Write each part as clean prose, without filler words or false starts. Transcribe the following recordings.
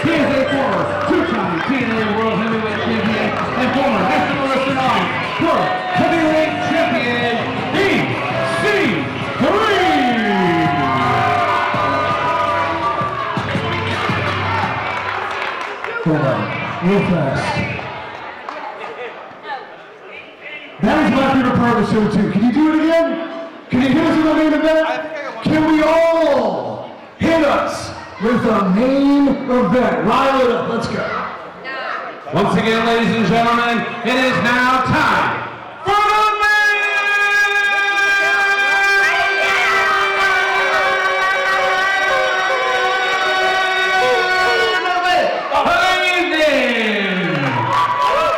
He is a former two-time TNA World Heavyweight Champion and former National Wrestling Alliance World Heavyweight Champion, EC3. Hold on, real fast. That is my favorite part of the show too. Can you do it again? Can you hit us with the main event? Can we all hit us with the main event? Rile it up, let's go. Once again, ladies and gentlemen, it is now time for the main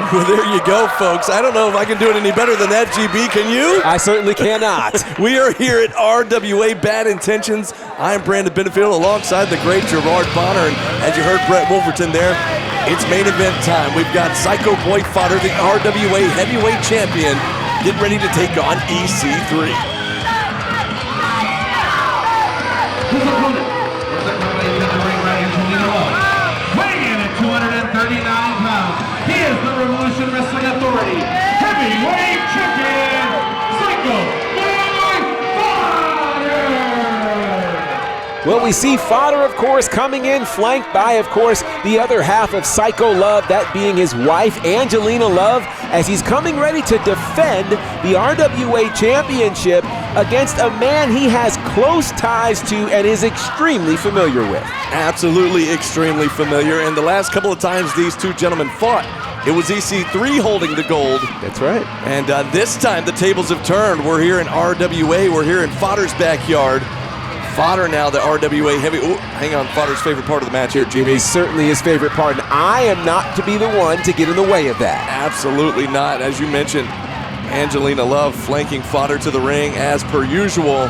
Well, there you go, folks. I don't know if I can do it any better than that, GB. Can you? I certainly cannot. We are here at RWA Bad Intentions. I'm Brandon Benefield alongside the great Gerard Bonner. And as you heard Brett Wolverton there, it's main event time. We've got Psycho Boy Fodder, the RWA Heavyweight Champion, getting ready to take on EC3. Weighing in at 239 pounds, he is the Revolution Wrestling Authority Heavyweight Champion, Psycho Boy Fodder! Well, we see Fodder, of course, coming in, flanked by, of course, the other half of Psycho Love, that being his wife, Angelina Love, as he's coming ready to defend the RWA Championship against a man he has close ties to and is extremely familiar with. Absolutely extremely familiar. And the last couple of times these two gentlemen fought, it was EC3 holding the gold. That's right. And this time the tables have turned. We're here in RWA. We're here in Fodder's backyard. Fodder now the RWA heavy. Ooh, hang on, Fodder's favorite part of the match here, GB. It's certainly his favorite part, and I am not to be the one to get in the way of that. Absolutely not. As you mentioned, Angelina Love flanking Fodder to the ring as per usual.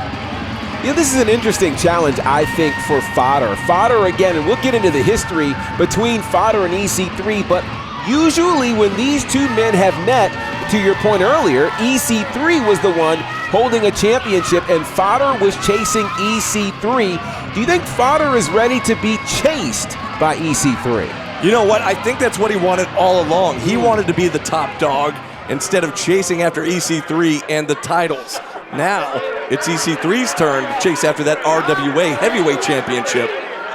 You know, this is an interesting challenge, I think, for Fodder. Fodder, again, and we'll get into the history between Fodder and EC3, but usually when these two men have met, to your point earlier, EC3 was the one holding a championship and Fodder was chasing EC3. Do you think Fodder is ready to be chased by EC3? You know what? I think that's what he wanted all along. He wanted to be the top dog instead of chasing after EC3 and the titles. Now it's EC3's turn to chase after that RWA Heavyweight Championship.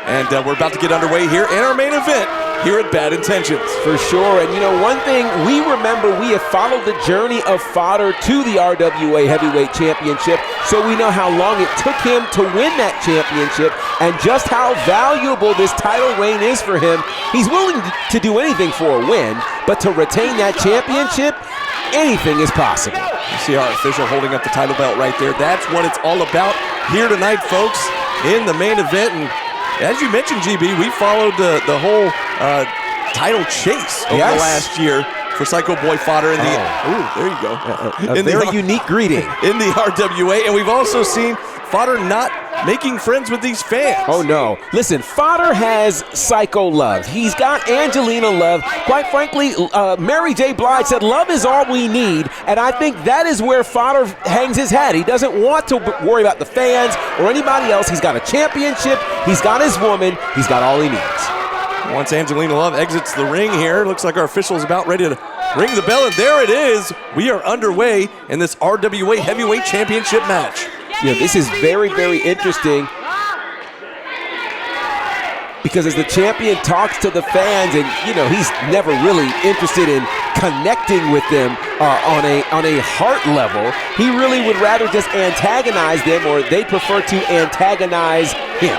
And we're about to get underway here in our main event here at Bad Intentions. For sure, and you know, one thing we remember, we have followed the journey of Fodder to the RWA Heavyweight Championship, so we know how long it took him to win that championship and just how valuable this title reign is for him. He's willing to do anything for a win, but to retain that championship, anything is possible. You see our official holding up the title belt right there. That's what it's all about here tonight, folks, in the main event. And as you mentioned, GB, we followed the whole title chase over the last year for Psycho Boy Fodder in the there you go. A very unique greeting in the RWA, and we've also seen Fodder not making friends with these fans. Oh no. Listen, Fodder has Psycho Love. He's got Angelina Love. Quite frankly, Mary J. Blige said love is all we need, and I think that is where Fodder hangs his hat. He doesn't want to worry about the fans or anybody else. He's got a championship, he's got his woman, he's got all he needs. Once Angelina Love exits the ring here, looks like our official is about ready to ring the bell, and there it is. We are underway in this RWA Heavyweight Championship match. You know, this is very, very interesting because as the champion talks to the fans, and you know, he's never really interested in connecting with them on a heart level. He really would rather just antagonize them, or they prefer to antagonize him.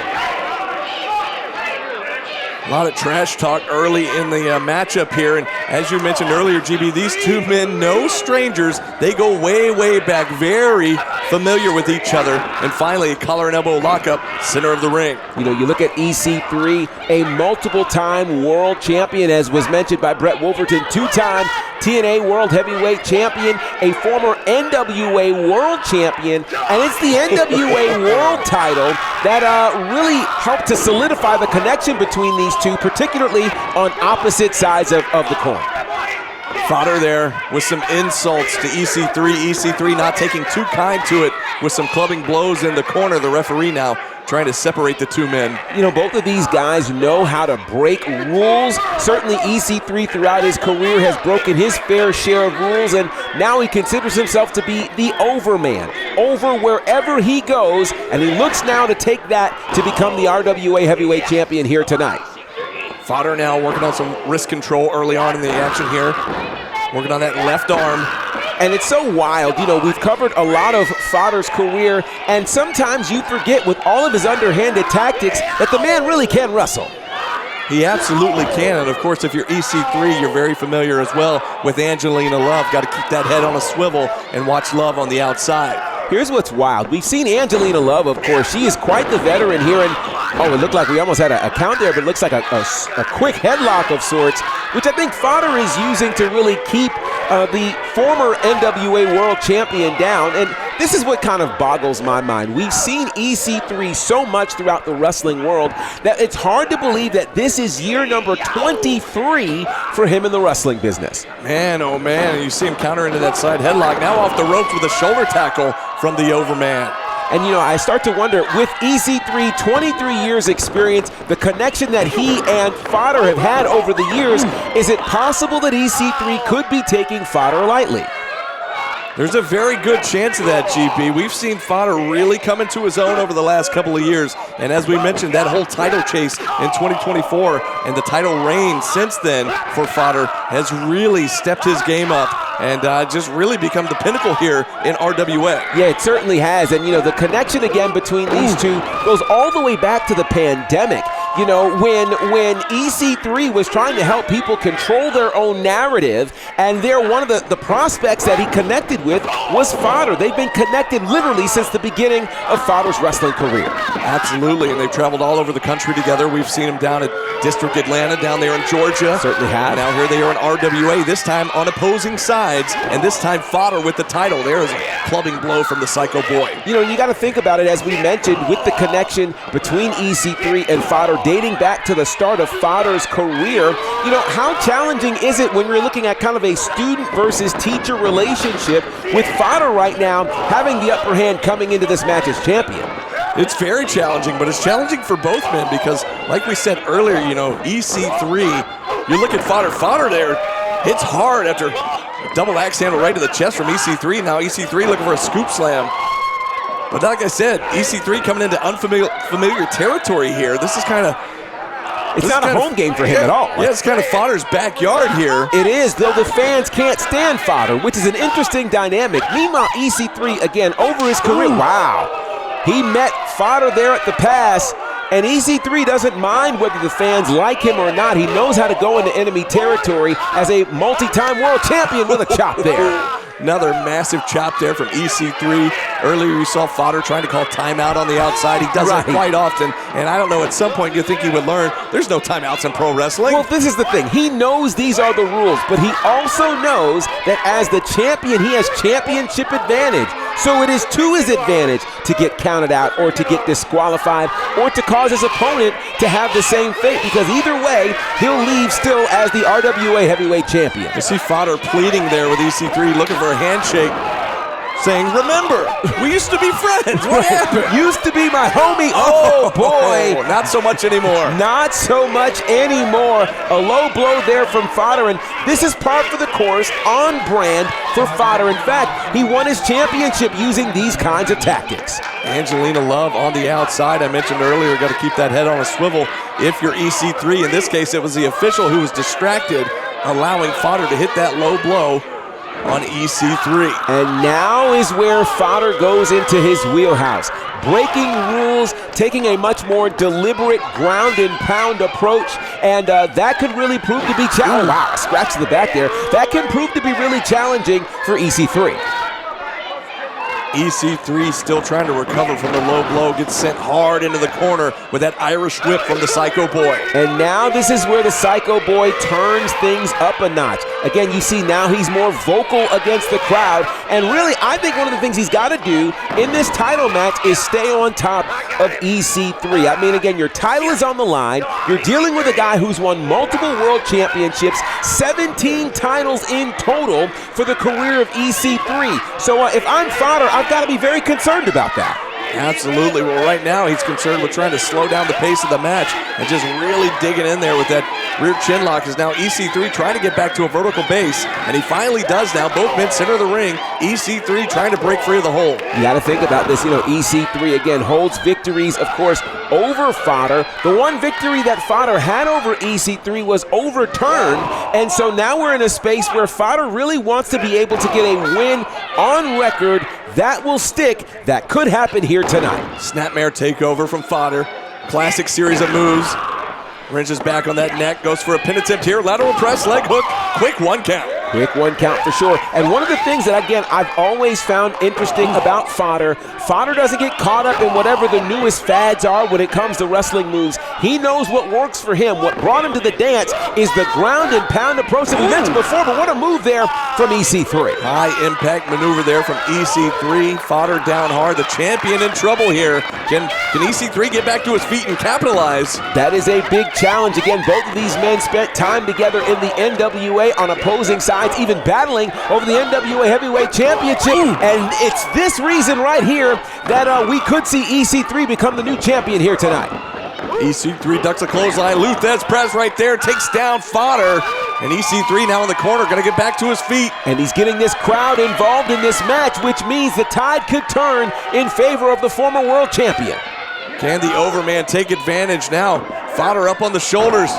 A lot of trash talk early in the matchup here, and as you mentioned earlier, GB, these two men, no strangers. They go way, way back, very familiar with each other, and finally a collar and elbow lockup, center of the ring. You know, you look at EC3, a multiple-time world champion, as was mentioned by Brett Wolverton, two-time TNA World Heavyweight Champion, a former NWA World Champion, and it's the NWA World title that really helped to solidify the connection between these two, particularly on opposite sides of the coin. Fodder there with some insults to EC3. EC3 not taking too kind to it with some clubbing blows in the corner. The referee now trying to separate the two men. You know, both of these guys know how to break rules. Certainly EC3 throughout his career has broken his fair share of rules, and now he considers himself to be the overman, over wherever he goes, and he looks now to take that to become the RWA heavyweight champion here tonight. Fodder now working on some wrist control early on in the action here. Working on that left arm. And it's so wild, you know, we've covered a lot of Fodder's career, and sometimes you forget with all of his underhanded tactics that the man really can wrestle. He absolutely can, and of course if you're EC3, you're very familiar as well with Angelina Love. Got to keep that head on a swivel and watch Love on the outside. Here's what's wild. We've seen Angelina Love, of course. She is quite the veteran here, and it looked like we almost had a count there, but it looks like a quick headlock of sorts, which I think Fodder is using to really keep the former NWA World Champion down. And this is what kind of boggles my mind. We've seen EC3 so much throughout the wrestling world that it's hard to believe that this is year number 23 for him in the wrestling business. Man, oh man, you see him counter into that side headlock. Now off the ropes with a shoulder tackle from the overman. And, you know, I start to wonder, with EC3, 23 years experience, the connection that he and Fodder have had over the years, is it possible that EC3 could be taking Fodder lightly? There's a very good chance of that, GP. We've seen Fodder really come into his own over the last couple of years. And as we mentioned, that whole title chase in 2024 and the title reign since then for Fodder has really stepped his game up and just really become the pinnacle here in RWA. Yeah, it certainly has. And, you know, the connection again between these two goes all the way back to the pandemic. You know, when EC3 was trying to help people control their own narrative, and one of the prospects that he connected with was Fodder. They've been connected literally since the beginning of Fodder's wrestling career. Absolutely, and they've traveled all over the country together. We've seen them down at District Atlanta, down there in Georgia. Certainly have. Now here they are in RWA, this time on opposing sides, and this time Fodder with the title. There is a clubbing blow from the Psycho Boy. You know, you got to think about it, as we mentioned, with the connection between EC3 and Fodder dating back to the start of Fodder's career. You know, how challenging is it when you're looking at kind of a student versus teacher relationship with Fodder right now having the upper hand coming into this match as champion? It's very challenging, but it's challenging for both men because, like we said earlier, you know, EC3, you look at Fodder there, hits hard after a double axe handle right to the chest from EC3. Now EC3 looking for a scoop slam. But like I said, EC3 coming into unfamiliar territory here. This is kind of... It's not a home game for him at all. Yeah, it's kind of Fodder's backyard here. It is, though the fans can't stand Fodder, which is an interesting dynamic. Meanwhile, EC3, again, over his career, wow. He met Fodder there at the pass, and EC3 doesn't mind whether the fans like him or not. He knows how to go into enemy territory as a multi-time world champion with a chop there. Another massive chop there from EC3. Earlier you saw Fodder trying to call timeout on the outside. He does that quite often, and I don't know, at some point you think he would learn there's no timeouts in pro wrestling. Well, this is the thing. He knows these are the rules, but he also knows that as the champion, he has championship advantage. So it is to his advantage to get counted out or to get disqualified or to cause his opponent to have the same fate, because either way, he'll leave still as the RWA heavyweight champion. You see Fodder pleading there with EC3, looking for a handshake, saying, remember, we used to be friends. What happened? Used to be my homie. Oh, boy. Not so much anymore. Not so much anymore. A low blow there from Fodder, and this is par for the course, on brand for Fodder. In fact, he won his championship using these kinds of tactics. Angelina Love on the outside. I mentioned earlier, got to keep that head on a swivel if you're EC3. In this case, it was the official who was distracted, allowing Fodder to hit that low blow on EC3. And now is where Fodder goes into his wheelhouse. Breaking rules, taking a much more deliberate ground and pound approach, and that could really prove to be challenging. Wow, scratch to the back there. That can prove to be really challenging for EC3. EC3 still trying to recover from the low blow, gets sent hard into the corner with that Irish whip from the Psycho Boy. And now this is where the Psycho Boy turns things up a notch. Again, you see now he's more vocal against the crowd, and really I think one of the things he's got to do in this title match is stay on top of EC3. I mean, again, your title is on the line. You're dealing with a guy who's won multiple world championships, 17 titles in total for the career of EC3. So if I'm Fodder, I've got to be very concerned about that. Absolutely. Well, right now he's concerned with trying to slow down the pace of the match and just really digging in there with that rear chin lock. Is now EC3 trying to get back to a vertical base, and he finally does now. Both men center of the ring. EC3 trying to break free of the hold. You got to think about this. EC3 again holds victories, of course, over Fodder. The one victory that Fodder had over EC3 was overturned, and so now we're in a space where Fodder really wants to be able to get a win on record that will stick. That could happen here tonight. Snapmare takeover from Fodder. Classic series of moves. Wrenches back on that neck, goes for a pin attempt here. Lateral press, leg hook, quick 1 count. Quick 1 count for sure. And one of the things that, again, I've always found interesting about Fodder doesn't get caught up in whatever the newest fads are when it comes to wrestling moves. He knows what works for him. What brought him to the dance is the ground and pound approach that we mentioned before, but what a move there from EC3. High impact maneuver there from EC3. Fodder down hard. The champion in trouble here. Can EC3 get back to his feet and capitalize? That is a big challenge. Again, both of these men spent time together in the NWA on opposing sides, even battling over the NWA Heavyweight Championship. And it's this reason right here that we could see EC3 become the new champion here tonight. EC3 ducks a clothesline. Luthez press right there, takes down Fodder. And EC3 now in the corner, gonna get back to his feet. And he's getting this crowd involved in this match, which means the tide could turn in favor of the former world champion. Can the Overman take advantage now? Fodder up on the shoulders.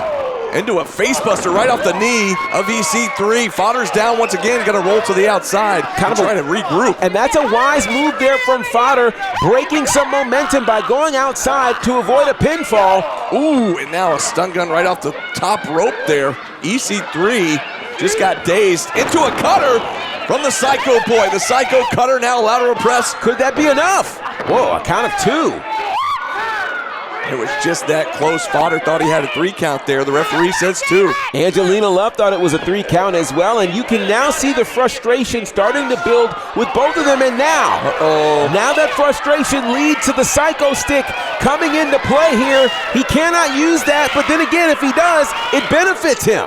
Into a facebuster right off the knee of EC3. Fodder's down once again, gonna roll to the outside. Kind of trying to regroup. And that's a wise move there from Fodder, breaking some momentum by going outside to avoid a pinfall. Ooh, and now a stun gun right off the top rope there. EC3 just got dazed into a cutter from the Psycho Boy. The Psycho cutter now lateral press. Could that be enough? Whoa, a count of 2. It was just that close. Fodder thought he had a 3 count there. The referee says 2. Angelina Love thought it was a 3 count as well, and you can now see the frustration starting to build with both of them. And now, now that frustration leads to the Psycho Stick coming into play here. He cannot use that, but then again, if he does, it benefits him.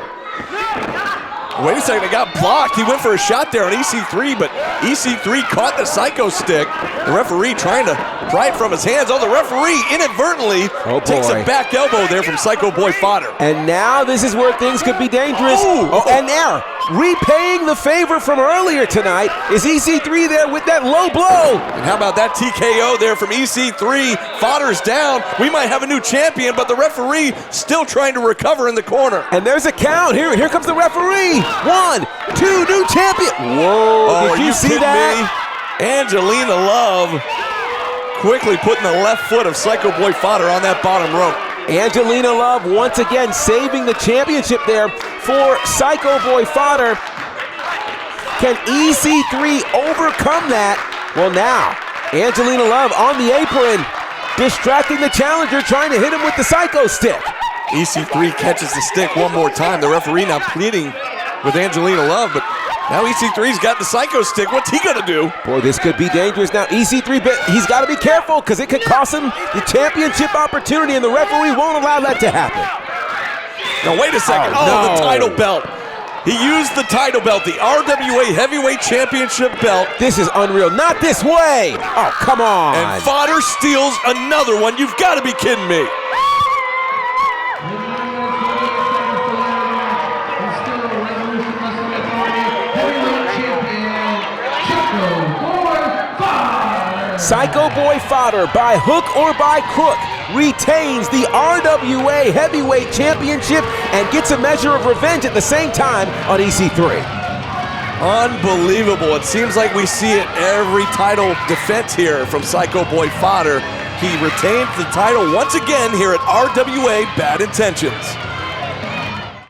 Wait a second, it got blocked. He went for a shot there on EC3, but EC3 caught the Psycho Stick. The referee trying to pry it from his hands. Oh, the referee inadvertently takes a back elbow there from Psycho Boy Fodder. And now this is where things could be dangerous. And now, repaying the favor from earlier tonight is EC3 there with that low blow. And how about that TKO there from EC3? Fodder's down. We might have a new champion, but the referee still trying to recover in the corner. And there's a count. Here comes the referee. 1, 2, new champion. Whoa, did you see that? Me? Angelina Love quickly putting the left foot of Psycho Boy Fodder on that bottom rope. Angelina Love once again saving the championship there for Psycho Boy Fodder. Can EC3 overcome that? Well, now, Angelina Love on the apron, distracting the challenger, trying to hit him with the Psycho Stick. EC3 catches the stick one more time. The referee now pleading with Angelina Love, but now EC3's got the Psycho Stick. What's he gonna do? Boy, this could be dangerous now. EC3, but he's got to be careful because it could cost him the championship opportunity, and the referee won't allow that to happen. Now, wait a second. The title belt. He used the title belt, the RWA Heavyweight Championship belt. This is unreal. Not this way. Oh, come on. And Fodder steals another one. You've got to be kidding me. Psycho Boy Fodder, by hook or by crook, retains the RWA Heavyweight Championship and gets a measure of revenge at the same time on EC3. Unbelievable. It seems like we see it every title defense here from Psycho Boy Fodder. He retains the title once again here at RWA Bad Intentions.